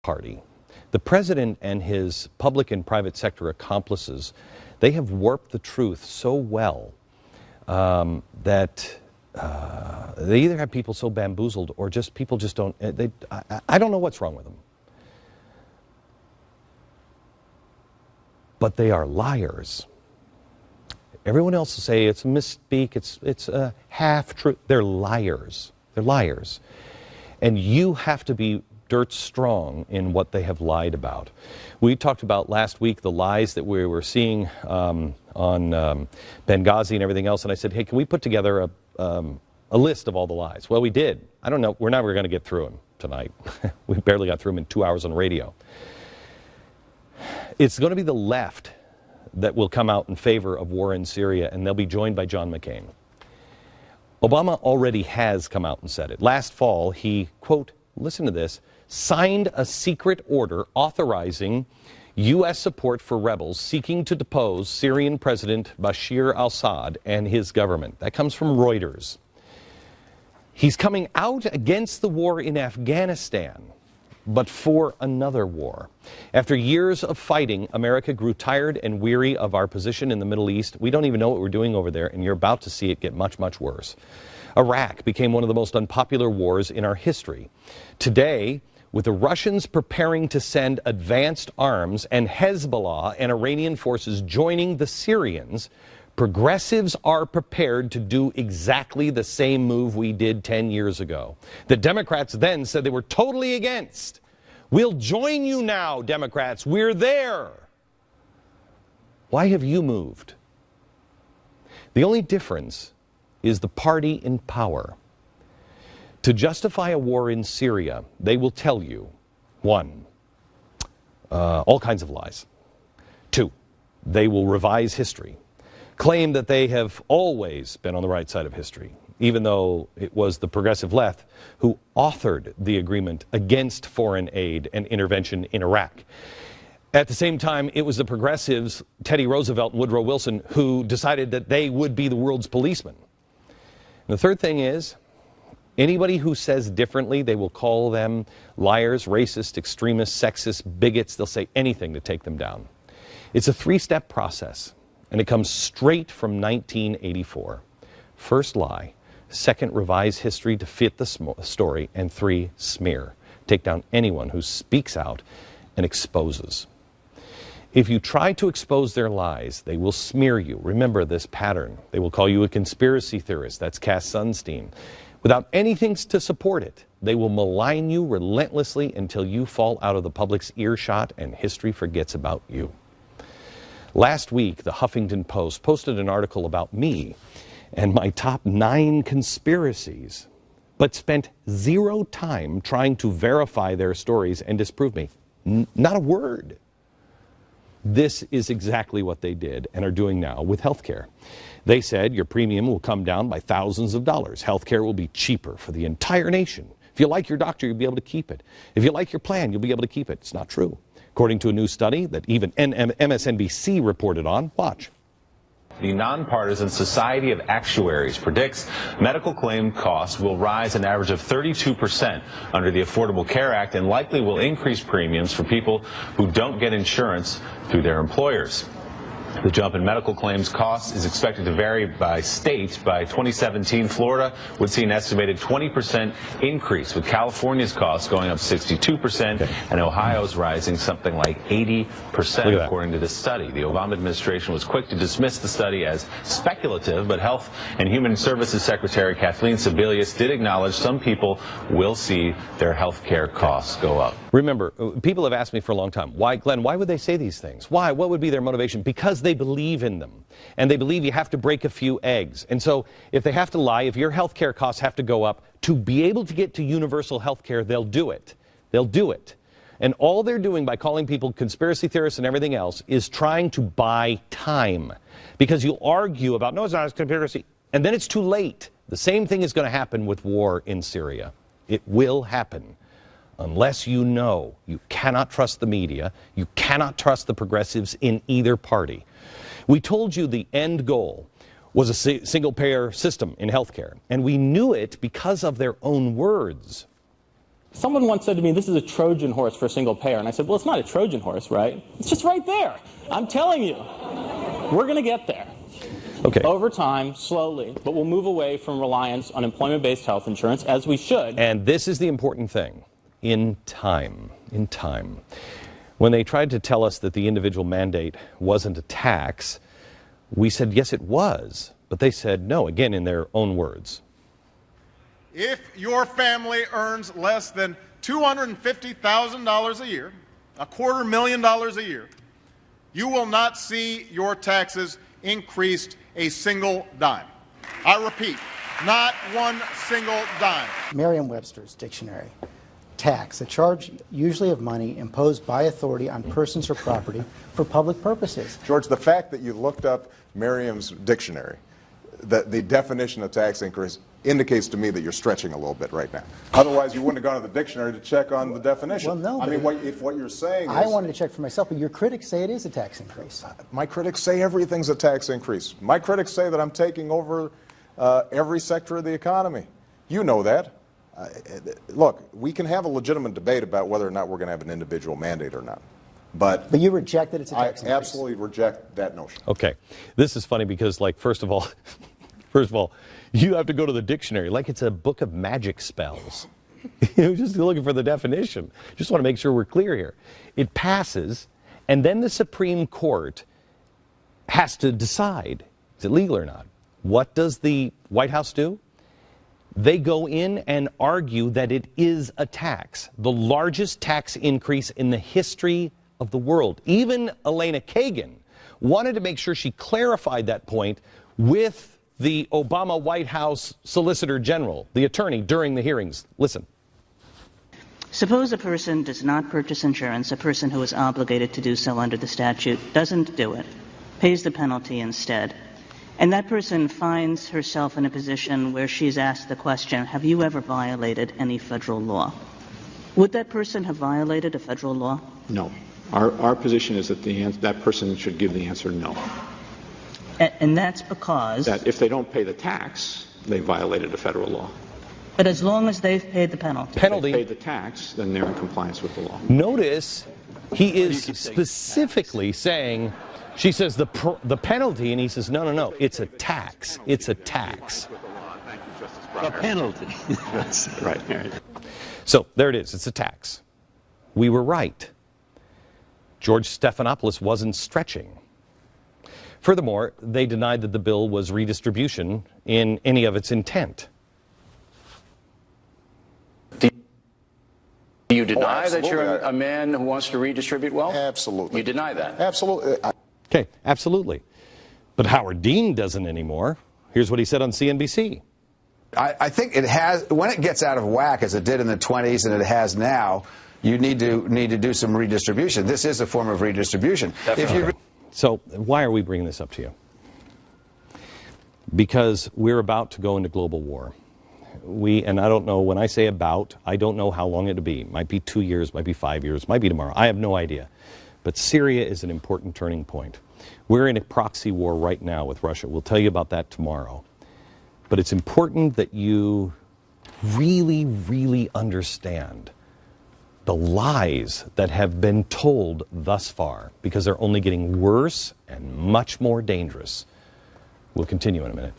party. The president and his public and private sector accomplices, they have warped the truth so well that they either have people so bamboozled or just people just don't, I don't know what's wrong with them. But they are liars. Everyone else will say it's a misspeak, it's a half-truth. They're liars. They're liars. And you have to be dirt strong in what they have lied about. We talked about last week the lies that we were seeing on Benghazi and everything else, and I said, hey, can we put together a list of all the lies? Well, we did. I don't know. We're never going to get through them tonight. We barely got through them in 2 hours on radio. It's going to be the left that will come out in favor of war in Syria, and they'll be joined by John McCain. Obama already has come out and said it. Last fall, he, quote, listen to this, signed a secret order authorizing U.S. support for rebels seeking to depose Syrian President Bashar al-Assad and his government. That comes from Reuters. He's coming out against the war in Afghanistan, but for another war. After years of fighting, America grew tired and weary of our position in the Middle East. We don't even know what we're doing over there, and you're about to see it get much, much worse. Iraq became one of the most unpopular wars in our history. Today, with the Russians preparing to send advanced arms and Hezbollah and Iranian forces joining the Syrians, progressives are prepared to do exactly the same move we did 10 years ago. The Democrats then said they were totally against. We'll join you now, Democrats. We're there. Why have you moved? The only difference is the party in power. To justify a war in Syria, they will tell you, 1, all kinds of lies. 2, they will revise history, claim that they have always been on the right side of history, even though it was the progressive left who authored the agreement against foreign aid and intervention in Iraq. At the same time, it was the progressives, Teddy Roosevelt and Woodrow Wilson, who decided that they would be the world's policemen. And the third thing is, anybody who says differently, they will call them liars, racist, extremists, sexist, bigots. They'll say anything to take them down. It's a 3-step process, and it comes straight from 1984. First, lie. Second, revise history to fit the story. And 3, smear. Take down anyone who speaks out and exposes. If you try to expose their lies, they will smear you. Remember this pattern. They will call you a conspiracy theorist. That's Cass Sunstein. Without anything to support it, they will malign you relentlessly until you fall out of the public's earshot and history forgets about you. Last week, the Huffington Post posted an article about me and my top 9 conspiracies, but spent 0 time trying to verify their stories and disprove me. Not a word. This is exactly what they did and are doing now with healthcare. They said your premium will come down by thousands of dollars. Healthcare will be cheaper for the entire nation. If you like your doctor, you'll be able to keep it. If you like your plan, you'll be able to keep it. It's not true. According to a new study that even MSNBC reported on, watch. The Nonpartisan Society of Actuaries predicts medical claim costs will rise an average of 32% under the Affordable Care Act and likely will increase premiums for people who don't get insurance through their employers. The jump in medical claims costs is expected to vary by state. By 2017, Florida would see an estimated 20% increase, with California's costs going up 62% and Ohio's rising something like 80%, according to this study. The Obama administration was quick to dismiss the study as speculative, but Health and Human Services Secretary Kathleen Sebelius did acknowledge some people will see their health care costs go up. Remember, people have asked me for a long time, why, Glenn, why would they say these things? Why? What would be their motivation? Because they believe in them, and they believe you have to break a few eggs. And so if they have to lie, if your health care costs have to go up to be able to get to universal health care, they'll do it. They'll do it. And all they're doing by calling people conspiracy theorists and everything else is trying to buy time. Because you'll argue about, no, it's not a conspiracy, and then it's too late. The same thing is going to happen with war in Syria. It will happen. Unless you know, you cannot trust the media, you cannot trust the progressives in either party. We told you the end goal was a single-payer system in healthcare, and we knew it because of their own words. Someone once said to me, this is a Trojan horse for a single payer. And I said, well, it's not a Trojan horse, right? It's just right there. I'm telling you. We're going to get there. Okay. Over time, slowly, but we'll move away from reliance on employment-based health insurance, as we should. And this is the important thing. In time. In time. When they tried to tell us that the individual mandate wasn't a tax, we said, yes, it was. But they said no, again, in their own words. If your family earns less than $250,000 a year, $250,000 a year, you will not see your taxes increased a single dime. I repeat, not one single dime. Merriam-Webster's dictionary. Tax, a charge usually of money imposed by authority on persons or property for public purposes. George, the fact that you looked up Merriam's dictionary, the definition of tax increase, indicates to me that you're stretching a little bit right now. Otherwise, you wouldn't have gone to the dictionary to check on the definition. Well, no. I mean, if what you're saying is... I wanted to check for myself, but your critics say it is a tax increase. My critics say everything's a tax increase. My critics say that I'm taking over every sector of the economy. You know that. Look, we can have a legitimate debate about whether or not we're going to have an individual mandate or not. But you reject that it's a tax increase. I absolutely reject that notion. Okay. This is funny because, like, first of all, you have to go to the dictionary like it's a book of magic spells. Just looking for the definition. Just want to make sure we're clear here. It passes, and then the Supreme Court has to decide, is it legal or not? What does the White House do? They go in and argue that it is a tax, the largest tax increase in the history of the world. Even Elena Kagan wanted to make sure she clarified that point with the Obama White House Solicitor General, the attorney, during the hearings. Listen. Suppose a person does not purchase insurance, a person who is obligated to do so under the statute doesn't do it, pays the penalty instead, and that person finds herself in a position where she's asked the question, have you ever violated any federal law? Would that person have violated a federal law? No. Our position is that that person should give the answer no. And that's because... that if they don't pay the tax, they violated a federal law. But as long as they've paid the penalty. If they paid the tax, then they're in compliance with the law. Notice he is specifically saying, she says the penalty, and he says, no, it's a tax. It's a tax. A penalty. Right. So there it is. It's a tax. We were right. George Stephanopoulos wasn't stretching. Furthermore, they denied that the bill was redistribution in any of its intent. Do you deny that you're a man who wants to redistribute wealth? Absolutely. You deny that? Absolutely. Okay, absolutely. But Howard Dean doesn't anymore. Here's what he said on CNBC. I think it has, when it gets out of whack, as it did in the 20s and it has now, you need to do some redistribution. This is a form of redistribution. So why are we bringing this up to you? Because we're about to go into global war. And I don't know, when I say about, I don't know how long it'll be. It might be 2 years, might be 5 years, might be tomorrow. I have no idea. But Syria is an important turning point. We're in a proxy war right now with Russia. We'll tell you about that tomorrow. But it's important that you really, really understand the lies that have been told thus far, because they're only getting worse and much more dangerous. We'll continue in a minute.